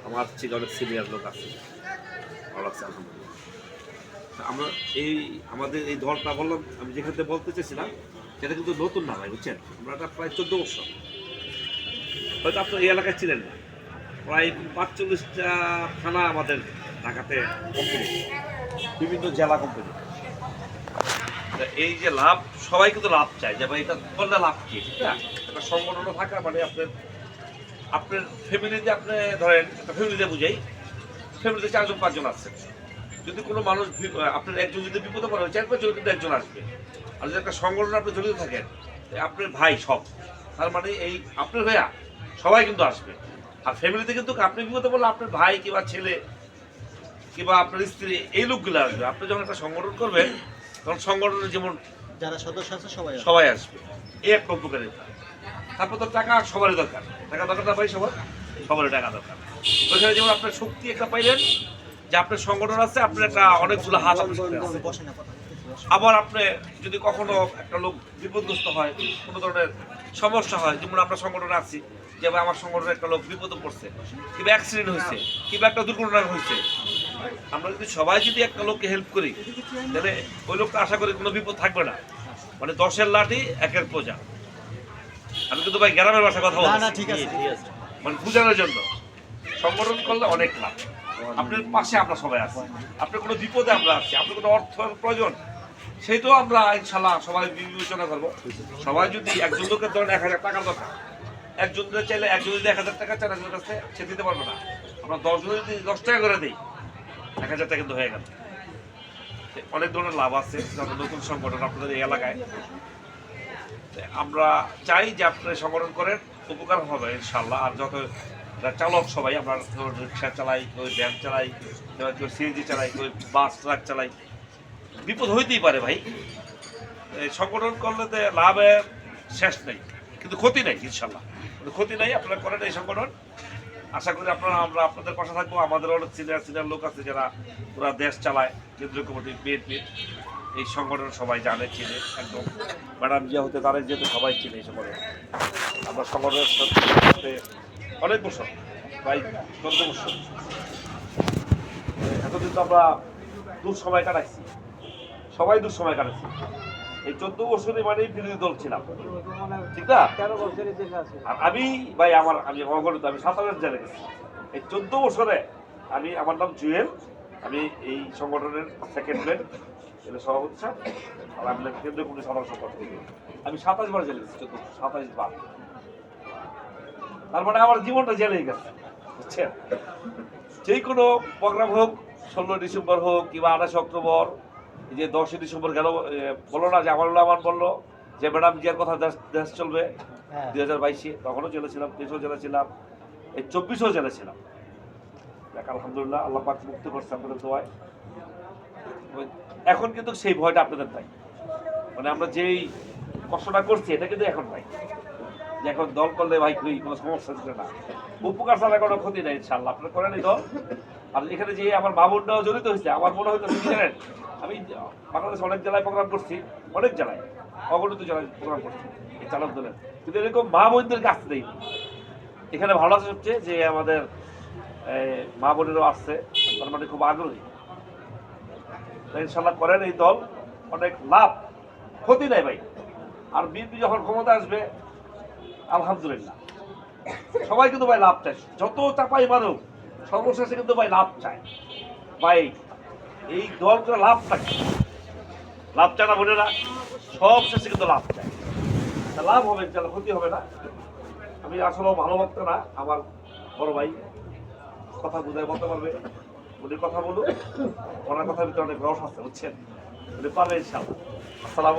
আমার থেকে অনেক সিনিয়র লোক আছে, ভালো লাগছে আলহামদুলিল্লাহ। আমরা এই আমাদের এই দলটা বললাম, আমি যেখানে বলতে চেয়েছিলাম সেটা কিন্তু নতুন না ভাই, বুঝছেন? আমরা এটা প্রায় 14 বছর, হয়তো আপনার এই এলাকায় ছিলেন না। প্রায় 45টা থানা আমাদের ঢাকাতে কোম্পানি, বিভিন্ন জেলা কোম্পানি। এই যে লাভ, সবাই কিন্তু লাভ চায় যে ভাই এটা করলে লাভ কি, ঠিক না? একটা সংগঠনও থাকা মানে আপনার আপনার ফ্যামিলিতে, আপনি ধরেন একটা ফ্যামিলিতে বুঝাই, ফ্যামিলিতে 4-5 জন আছে। যদি কোনো মানুষ আপনার একজন যদি বিপদে পড়ে, 4-5 জন কিন্তু একজন আসবে। আর যদি একটা সংগঠন আপনি জড়িত থাকেন, আপনার ভাই সব, তার মানে এই আপনার ভাইয়া সবাই কিন্তু আসবে। আর ফ্যামিলিতে কিন্তু আপনি বিপদে পড়লে আপনার ভাই কিংবা ছেলে কিংবা আপনার স্ত্রী, এই লোকগুলো আসবে। আপনি যখন একটা সংগঠন করবেন তখন সংগঠনের যেমন যারা সদস্য আছে সবাই আসবে, এই একটা উপকারিতা। তারপর তো টাকা সবারই দরকার, টাকা দরকার না পাই সবারই টাকা দরকার। ওইখানে যেমন আপনার শক্তি একটা পাইলেন যে আপনার সংগঠন আছে, আপনার একটা অনেকগুলো হাত আছে। আবার আপনি যদি কখনো একটা লোক বিপদগ্রস্ত হয়, কোনো ধরনের সমস্যা হয়, যেমন আমরা সংগঠনে আছি, যে আমার সংগঠনে একটা লোক বিপদে পড়ছে, কিংবা অ্যাক্সিডেন্ট হয়েছে, কিংবা একটা দুর্ঘটনা হয়েছে, আমরা যদি সবাই যদি একটা লোককে হেল্প করি, তাহলে ওই লোকটা আশা করি কোনো বিপদ থাকবে না। মানে 10-এর লাঠি 1-এর প্রজা। আমি কিন্তু ভাই গ্রামের ভাষায় কথা বলছি, ঠিক আছে মানে বুঝানোর জন্য। সংগঠন করলে অনেক লাভ। আপনার পাশে আমরা সবাই আছি, আপনার কোনো বিপদে আমরা আছি, আপনার কোনো অর্থের প্রয়োজন, সেইটাও আমরা ইনশাল্লাহ সবাই বিবেচনা করবো। সবাই যদি একজন লোকের ধরেন 1000 টাকার দরকার, একজন চাইলে একজন যদি 1000 টাকা চান, একজনের কাছে সে দিতে পারবে না। আমরা 10 জন যদি 10 টাকা করে দিই, 1000 টাকা কিন্তু হয়ে গেল। অনেক ধরনের লাভ আছে নতুন সংগঠন আপনাদের এই এলাকায়। আমরা চাই যে আপনারা সংগঠন করেন, উপকার হবে ইনশাল্লাহ। আর যত চালক সবাই, আমরা রিক্সা চালাই, কেউ ভ্যান চালাই, কেউ সিএনজি চালাই, কেউ বাস ট্রাক চালাই, বিপদ হইতেই পারে ভাই। সংগঠন করলে তো লাভের শেষ নেই, কিন্তু ক্ষতি নেই ইনশাল্লাহ। ক্ষতি নেই, আপনারা করেন এই সংগঠন। আশা করি আমরা আপনাদের পাশে থাকবো। আমাদের অনেক সিনিয়র লোক আছে যারা পুরা দেশ চালায়, কেন্দ্রীয় কমিটি, বিএনপি, এই সংগঠন সবাই জানে, চিনে একদম। ম্যাডাম জিয়া হতে তারেক যেতে সবাই চিনে এই সংগঠন। আমরা সংগঠনের সাথে অনেক বছর, প্রায় 14 বছর। এতদিন তো আমরা দূর সময় কাটাইছি, সবাই দূর সময় কাটাইছি। এই 14 বছরে মানে বিরোধী দল ছিলাম, ঠিক না? আর আমি ভাই আমি অগণিত, আমি 27 জেলে গেছি এই 14 বছরে। আমার নাম জুয়েল, আমি এই সংগঠনের সেক্রেটারি, এটা সভাপতি স্যার। আর আমি কেন্দ্রীয় কমিটির সাধারণ সম্পাদক। আমি 27 বার জেলে গেছি, 27 বার। তার মানে আমার জীবনটা জেলেই গেছে, বুঝছেন? যে কোনো প্রোগ্রাম হোক, 16 ডিসেম্বর হোক কিংবা 28 অক্টোবর, যে 10 ডিসেম্বর গেল, বললো না যে আমার বললো যে ম্যাডাম জিয়ার কথা দেশ চলবে 2022-এ, তখনও জেলে ছিলাম, 23-ও জেলে ছিলাম, এই 24-ও জেলে ছিলাম। আলহামদুলিল্লাহ, আল্লাহ পাক মুক্ত করছে আপনাদের দোয়ায়। এখন কিন্তু সেই ভয়টা আপনাদের নাই, মানে আমরা যেই কষ্টটা করছি এটা কিন্তু এখন নাই, যে এখন দল করলে ভাই কোনো সমস্যা ছিল না, উপকার ছাড়া কোনো ক্ষতি নেই ইনশাল্লাহ। আপনারা করেন এই দল। আর এখানে যে আমার বাবুরটাও জড়িত হয়েছে, আমার মনে হয়তো জানেন, আমি বাংলাদেশ অনেক জেলায় প্রোগ্রাম করছি, অনেক জেলায়, অগণিত জেলায় প্রোগ্রাম করছি এই চালক দলের, কিন্তু এরকম মা বোনদের কাছে দেই। এখানে ভালো আছে সবচেয়ে যে আমাদের মা বোনেরও আসছে, তার মানে খুব আগ্রহী। ইনশাল্লাহ করেন এই দল, অনেক লাভ, ক্ষতি নেই ভাই। আর বিএনপি যখন ক্ষমতা আসবে, আলহামদুলিল্লাহ সবাই কিন্তু ভাই লাভ চায়, যত চাপাই মানুষ সর্বশেষে কিন্তু ভাই লাভ চায়। ভাই এই দল করে লাভ থাকে, লাভ চায় না বোনেরা, সব শেষে কিন্তু লাভ চায়। লাভ হবে, ক্ষতি হবে না। আমি আসলে ভালো ভক্ত না, আমার বড় ভাই কথা বুঝায় বলতে পারবে, উনি কথা বলুন, ওনার কথার ভিতরে অনেক রস আছে, বুঝছেন? উনি পারবে ইনশাআল্লাহ। আসসালামু